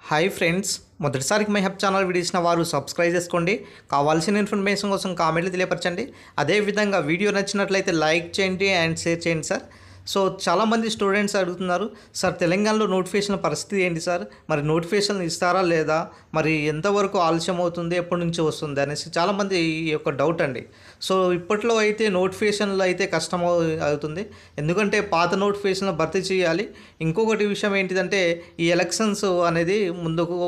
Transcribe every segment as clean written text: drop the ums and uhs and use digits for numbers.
Hi friends, మొదటిసారికి my hub channel వీడియోసిన వారు సబ్స్క్రైబ్ చేసుకోండి. కావాల్సిన ఇన్ఫర్మేషన్ కోసం కామెంట్లు తెలియపరచండి. అదేవిధంగా వీడియో నచ్చినట్లయితే లైక్ చేయండి అండ్ షేర్ చేయండి సార్. సో చాలామంది స్టూడెంట్స్ అడుగుతున్నారు, సార్ తెలంగాణలో నోటిఫికేషన్ పరిస్థితి ఏంటి సార్, మరి నోటిఫికేషన్ ఇస్తారా లేదా, మరి ఎంతవరకు ఆలస్యం అవుతుంది, ఎప్పటి నుంచి వస్తుంది అనేసి చాలామంది ఈ యొక్క డౌట్ అండి. సో ఇప్పట్లో అయితే నోటిఫికేషన్లు అయితే కష్టం అవుతుంది, ఎందుకంటే పాత నోటిఫికేషన్లు భర్తీ చేయాలి. ఇంకొకటి విషయం ఏంటిదంటే ఈ ఎలక్షన్స్ అనేది ముందుకు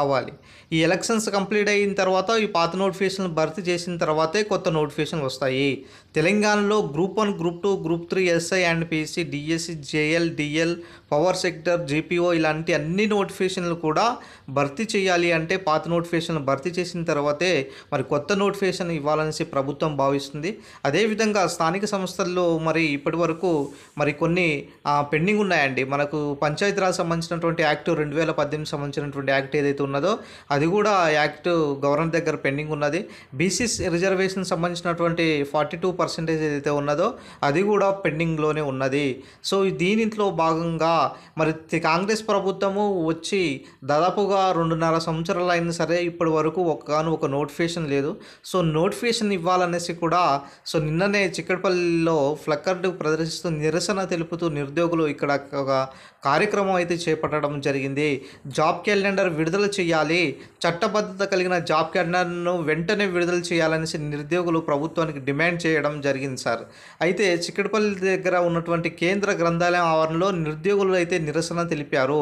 అవ్వాలి. ఈ ఎలక్షన్స్ కంప్లీట్ అయిన తర్వాత ఈ పాత నోటిఫికేషన్ భర్తీ చేసిన తర్వాతే కొత్త నోటిఫికేషన్లు వస్తాయి. తెలంగాణలో group 1, group 2, group 3 SI and PSC, DSC, JL, DL, power sector, GPO ఇలాంటి అన్ని నోటిఫికేషన్లు కూడా భర్తీ చేయాలి. అంటే పాత నోటిఫికేషన్లు భర్తీ చేసిన తర్వాతే మరి కొత్త నోటిఫికేషన్ ఇవ్వాలనేసి ప్రభుత్వం భావిస్తుంది. అదేవిధంగా స్థానిక సంస్థల్లో మరి ఇప్పటి వరకు మరి కొన్ని పెండింగ్ ఉన్నాయండి. మనకు పంచాయతీరాజ్ సంబంధించినటువంటి యాక్ట్ 2018 సంబంధించినటువంటి యాక్ట్ ఏదైతే ఉన్నదో అది కూడా యాక్ట్ గవర్నర్ దగ్గర పెండింగ్ ఉన్నది. బీసీ రిజర్వేషన్ సంబంధించినటువంటి 42% ఏదైతే ఉన్నదో అది కూడా పెండింగ్లోనే ఉన్నది. సో దీనిలో భాగంగా మరి కాంగ్రెస్ ప్రభుత్వము వచ్చి దాదాపుగా 2.5 సంవత్సరాలు అయినా సరే ఇప్పటి వరకు ఒక నోటిఫికేషన్ లేదు. సో నోటిఫికేషన్ ఇవ్వాలనేసి కూడా సో నిన్ననే చిక్కడపల్లిలో ఫ్లక్కర్డ్ ప్రదర్శిస్తూ నిరసన తెలుపుతూ నిరుద్యోగులు ఇక్కడ ఒక కార్యక్రమం అయితే చేపట్టడం జరిగింది. జాబ్ క్యాలెండర్ విడుదల చేయాలి, చట్టబద్ధత కలిగిన జాబ్ క్యాలెండర్ను వెంటనే విడుదల చేయాలనేసి నిరుద్యోగులు ప్రభుత్వానికి డిమాండ్ చేయడం జరిగింది సార్. అయితే చిక్కడపల్లి దగ్గర ఉన్నటువంటి కేంద్ర గ్రంథాలయం ఆవరణలో నిరుద్యోగులు అయితే నిరసన తెలిపారు.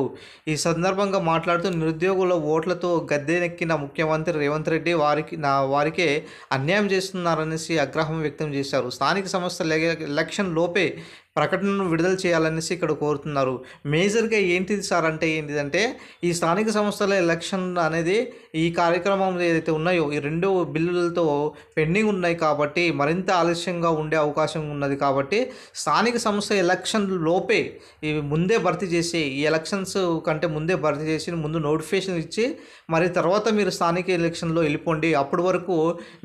ఈ సందర్భంగా మాట్లాడుతూ నిరుద్యోగుల ఓట్లతో గద్దెనెక్కిన ముఖ్యమంత్రి రేవంత్ రెడ్డి వారికే అన్యాయం చేస్తున్నారనేసి ఆగ్రహం వ్యక్తం చేశారు. స్థానిక సంస్థల ఎలక్షన్ లోపే ప్రకటనను విడుదల చేయాలనేసి ఇక్కడ కోరుతున్నారు. మేజర్గా ఏంటిది సార్ అంటే ఏంటిదంటే ఈ స్థానిక సంస్థల ఎలక్షన్ అనేది ఈ కార్యక్రమం ఏదైతే ఉన్నాయో ఈ 2 బిల్లులతో పెండింగ్ ఉన్నాయి కాబట్టి మరింత ఆలస్యంగా ఉండే అవకాశం ఉన్నది. కాబట్టి స్థానిక సంస్థ ఎలక్షన్ లోపే ఇవి ముందే భర్తీ చేసి ఈ ఎలక్షన్స్ కంటే ముందే భర్తీ చేసి ముందు నోటిఫికేషన్ ఇచ్చి మరి తర్వాత మీరు స్థానిక ఎలక్షన్లో వెళ్ళిపోండి, అప్పటి వరకు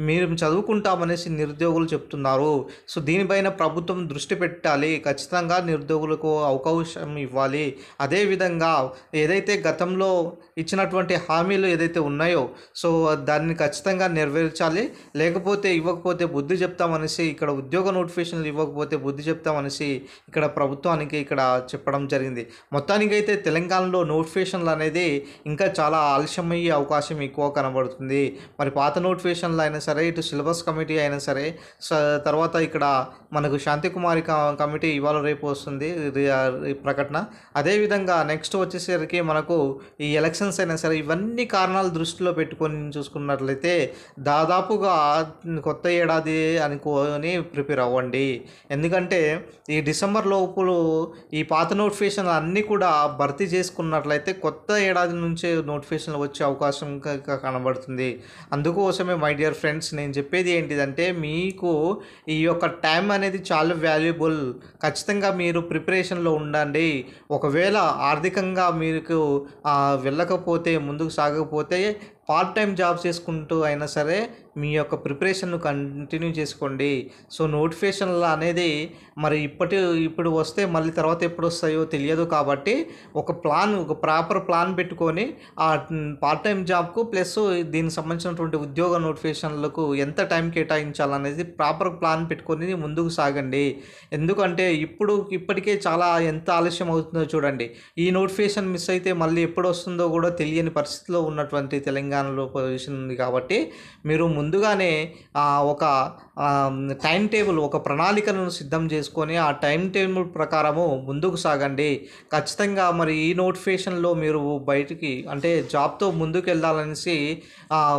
మీరు చదువుకుంటామనేసి నిరుద్యోగులు చెప్తున్నారు. సో దీనిపైన ప్రభుత్వం దృష్టి పెట్టాలి, ఖచ్చితంగా నిరుద్యోగులకు అవకాశం ఇవ్వాలి. అదేవిధంగా ఏదైతే గతంలో ఇచ్చినటువంటి హామీలు ఏదైతే ఉన్నాయో సో దాన్ని ఖచ్చితంగా నెరవేర్చాలి. లేకపోతే ఇవ్వకపోతే బుద్ధి చెప్తామనేసి ఇక్కడ ఉద్యోగ నోటిఫికేషన్లు ఇవ్వకపోతే బుద్ధి చెప్తామనేసి ఇక్కడ ప్రభుత్వానికి ఇక్కడ చెప్పడం జరిగింది. మొత్తానికైతే తెలంగాణలో నోటిఫికేషన్లు అనేది ఇంకా చాలా ఆలస్యమయ్యే అవకాశం ఎక్కువ కనబడుతుంది. మరి పాత నోటిఫికేషన్లు అయినా సరే, ఇటు సిలబస్ కమిటీ అయినా సరే, తర్వాత ఇక్కడ మనకు శాంతికుమారి కమిటీ ఇవాళ రేపు వస్తుంది ప్రకటన. అదేవిధంగా నెక్స్ట్ వచ్చేసరికి మనకు ఈ ఎలక్షన్స్ అయినా సరే ఇవన్నీ కారణాలు దృష్టిలో పెట్టుకొని చూసుకున్నట్లయితే దాదాపుగా కొత్త ఏడాది అనుకొని ప్రిపేర్ అవ్వండి. ఎందుకంటే ఈ డిసెంబర్ లోపులు ఈ పాత నోటిఫికేషన్లు అన్నీ కూడా భర్తీ చేసుకున్నట్లయితే కొత్త ఏడాది నుంచే నోటిఫికేషన్లు వచ్చే అవకాశం కనబడుతుంది. అందుకోసమే మై డియర్ ఫ్రెండ్స్ నేను చెప్పేది ఏంటిదంటే మీకు ఈ యొక్క టైం అనేది చాలా వాల్యుబుల్. ఖచ్చితంగా మీరు ప్రిపరేషన్లో ఉండండి. ఒకవేళ ఆర్థికంగా మీకు వెళ్ళకపోతే, ముందుకు సాగకపోతే పార్ట్ టైం జాబ్ చేసుకుంటూ అయినా సరే మీ యొక్క ప్రిపరేషన్ను కంటిన్యూ చేసుకోండి. సో నోటిఫికేషన్లు అనేది మరి ఇప్పుడు వస్తే మళ్ళీ తర్వాత ఎప్పుడు వస్తాయో తెలియదు. కాబట్టి ఒక ప్రాపర్ ప్లాన్ పెట్టుకొని ఆ పార్ట్ టైం జాబ్కు ప్లస్ దీనికి సంబంధించినటువంటి ఉద్యోగ నోటిఫికేషన్లకు ఎంత టైం కేటాయించాలనేది ప్రాపర్ ప్లాన్ పెట్టుకొని ముందుకు సాగండి. ఎందుకంటే ఇప్పటికే చాలా ఎంత ఆలస్యం అవుతుందో చూడండి. ఈ నోటిఫికేషన్ మిస్ అయితే మళ్ళీ ఎప్పుడు వస్తుందో కూడా తెలియని పరిస్థితిలో ఉన్నటువంటి తెలంగాణలో పొజిషన్ ఉంది. కాబట్టి మీరు ముందుగానే ఒక టైం టేబుల్, ఒక ప్రణాళికను సిద్ధం చేసుకొని ఆ టైం టేబుల్ ప్రకారము ముందుకు సాగండి. ఖచ్చితంగా మరి ఈ నోటిఫికేషన్లో మీరు బయటికి అంటే జాబ్తో ముందుకు వెళ్ళాలనేసి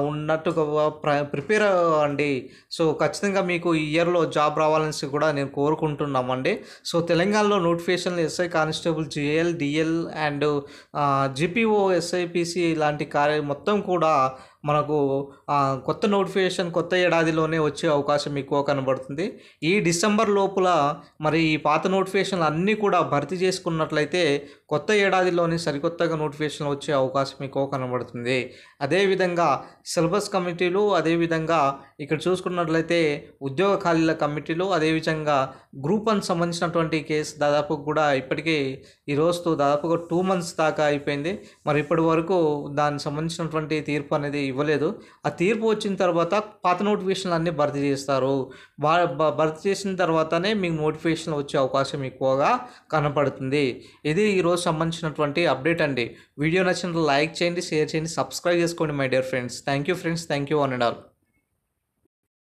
ఉన్నట్టుగా ప్రిపేర్ అవ్వండి. సో ఖచ్చితంగా మీకు ఈ ఇయర్లో జాబ్ రావాలనేసి కూడా నేను కోరుకుంటున్నామండి. సో తెలంగాణలో నోటిఫికేషన్లు SI constable, GL, DL and GPO, SIPC ఇలాంటి మొత్తం కూడా మనకు కొత్త నోటిఫికేషన్ కొత్త ఏడాదిలోనే వచ్చే అవకాశం ఎక్కువ కనబడుతుంది. ఈ డిసెంబర్ లోపల మరి ఈ పాత నోటిఫికేషన్లు అన్నీ కూడా భర్తీ చేసుకున్నట్లయితే కొత్త ఏడాదిలోనే సరికొత్తగా నోటిఫికేషన్లు వచ్చే అవకాశం ఎక్కువ కనబడుతుంది. అదేవిధంగా సిలబస్ కమిటీలు, అదేవిధంగా ఇక్కడ చూసుకున్నట్లయితే ఉద్యోగ ఖాళీల కమిటీలు, అదేవిధంగా గ్రూప్ 1 సంబంధించినటువంటి కేసు దాదాపు కూడా ఇప్పటికీ ఈ రోజుతో దాదాపుగా 2 months దాకా అయిపోయింది. మరి ఇప్పటి వరకు దానికి సంబంధించినటువంటి తీర్పు అనేది ఇవ్వలేదు. ఆ తీర్పు వచ్చిన తర్వాత పాత నోటిఫికేషన్లు అన్నీ భర్తీ చేస్తారు. భర్తీ చేసిన తర్వాతనే మీకు నోటిఫికేషన్ వచ్చే అవకాశం ఎక్కువగా కనపడుతుంది. ఇది ఈరోజు సంబంధించినటువంటి అప్డేట్ అండి. వీడియో నచ్చినట్లు లైక్ చేయండి, షేర్ చేయండి, సబ్స్క్రైబ్ చేసుకోండి my dear friends. Thank you friends, thank you one and all.